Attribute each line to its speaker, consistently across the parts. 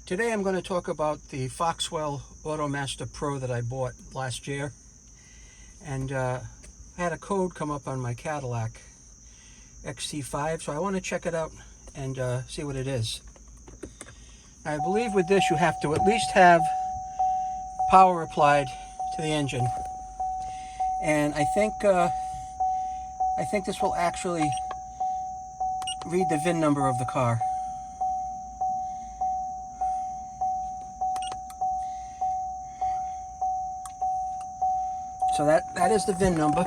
Speaker 1: Today I'm going to talk about the FOXWELL Automaster Pro that I bought last year, and I had a code come up on my Cadillac XT5, so I want to check it out and see what it is. I believe with this you have to at least have power applied to the engine, and I think this will actually read the VIN number of the car. So that is the VIN number.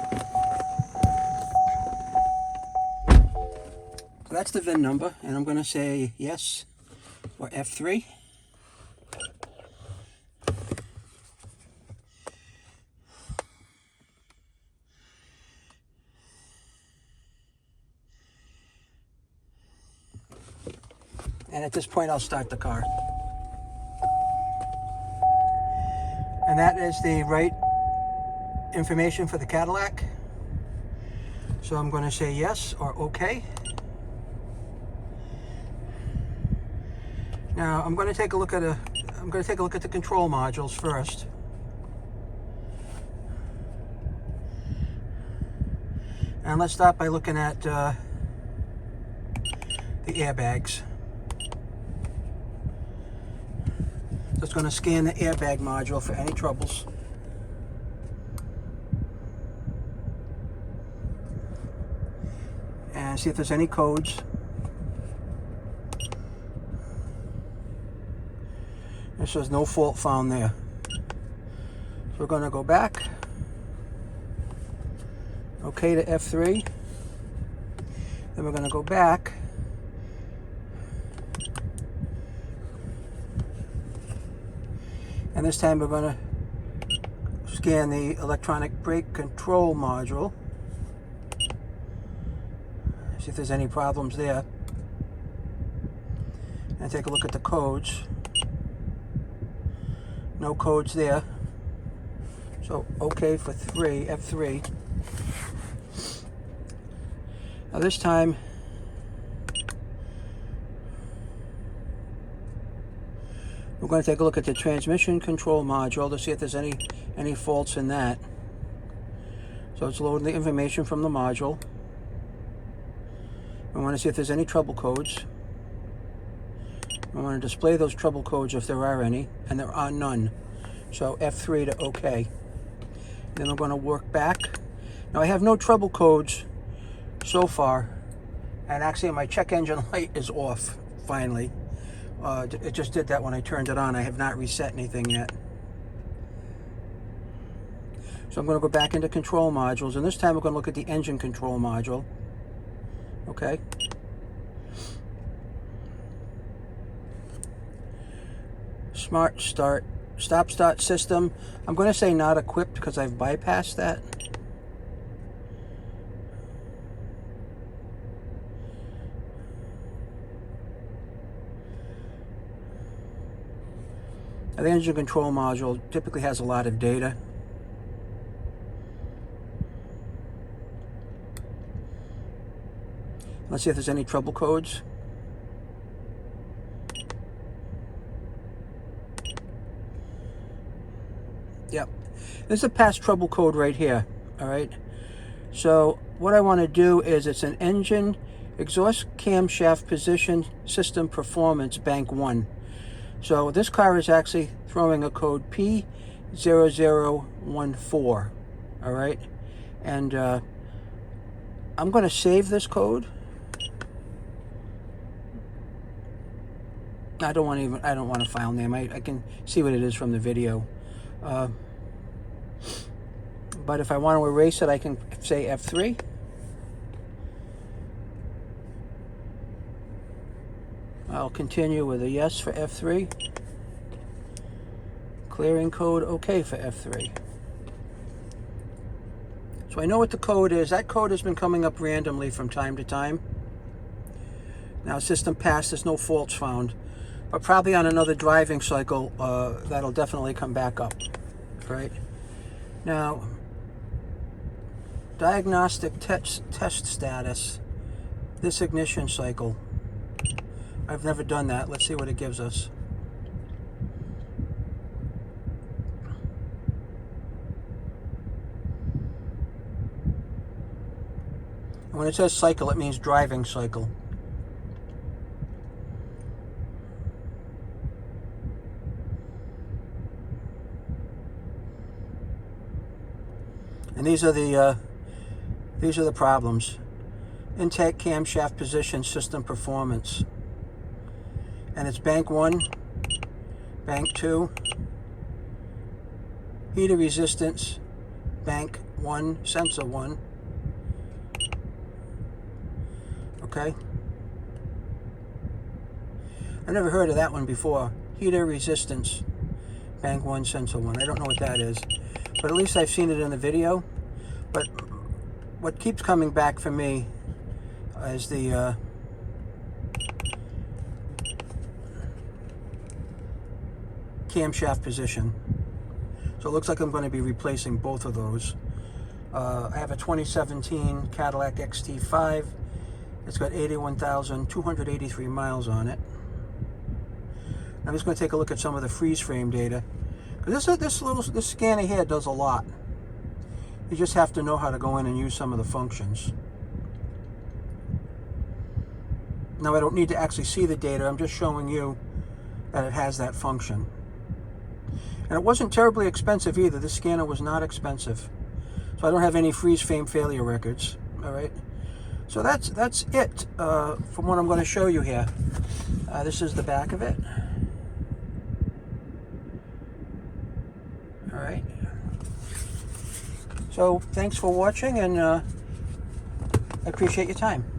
Speaker 1: So that's the VIN number, and I'm going to say yes or F3. And at this point I'll start the car. And that is the right information for the Cadillac. So I'm going to say yes or okay. Now I'm going to take a look at the control modules first. And let's start by looking at the airbags. So it's going to scan the airbag module for any troubles. And see if there's any codes. It says no fault found there. So we're going to go back. Okay to F3. Then we're going to go back. And this time we're going to scan the electronic brake control module. See if there's any problems there. And take a look at the codes. No codes there. So okay for F3. Now this time we're going to take a look at the transmission control module to see if there's any faults in that. So it's loading the information from the module. I want to see if there's any trouble codes. I want to display those trouble codes if there are any, and there are none. So F3 to OK. Then I'm going to work back. Now I have no trouble codes so far, and actually my check engine light is off finally. It just did that when I turned it on. I have not reset anything yet. So I'm going to go back into control modules, and this time we're going to look at the engine control module. Okay. Smart start, stop start system. I'm going to say not equipped because I've bypassed that. Now, the engine control module typically has a lot of data. Let's see if there's any trouble codes. Yep. There's a past trouble code right here. All right. So what I want to do is it's an engine exhaust camshaft position system performance bank 1. So this car is actually throwing a code P0014. All right. And I'm going to save this code. I don't want a file name. I can see what it is from the video. But if I want to erase it, I can say F3. I'll continue with a yes for F3. Clearing code OK for F3. So I know what the code is. That code has been coming up randomly from time to time. Now system passed, there's no faults found. But probably on another driving cycle, that'll definitely come back up, right? Now, diagnostic test status, this ignition cycle. I've never done that. Let's see what it gives us. When it says cycle, it means driving cycle. And these are the problems. Intake camshaft position, system performance. And it's bank 1, bank 2, heater resistance, bank 1, sensor 1. Okay. I never heard of that one before. Heater resistance, bank 1, sensor 1. I don't know what that is, but at least I've seen it in the video. But what keeps coming back for me is the camshaft position. So it looks like I'm going to be replacing both of those. I have a 2017 Cadillac XT5. It's got 81,283 miles on it. I'm just going to take a look at some of the freeze frame data, because this scanner here does a lot. You just have to know how to go in and use some of the functions. Now, I don't need to actually see the data. I'm just showing you that it has that function. And it wasn't terribly expensive either. This scanner was not expensive. So I don't have any freeze frame failure records. All right. So that's it from what I'm going to show you here. This is the back of it. All right. So thanks for watching, and I appreciate your time.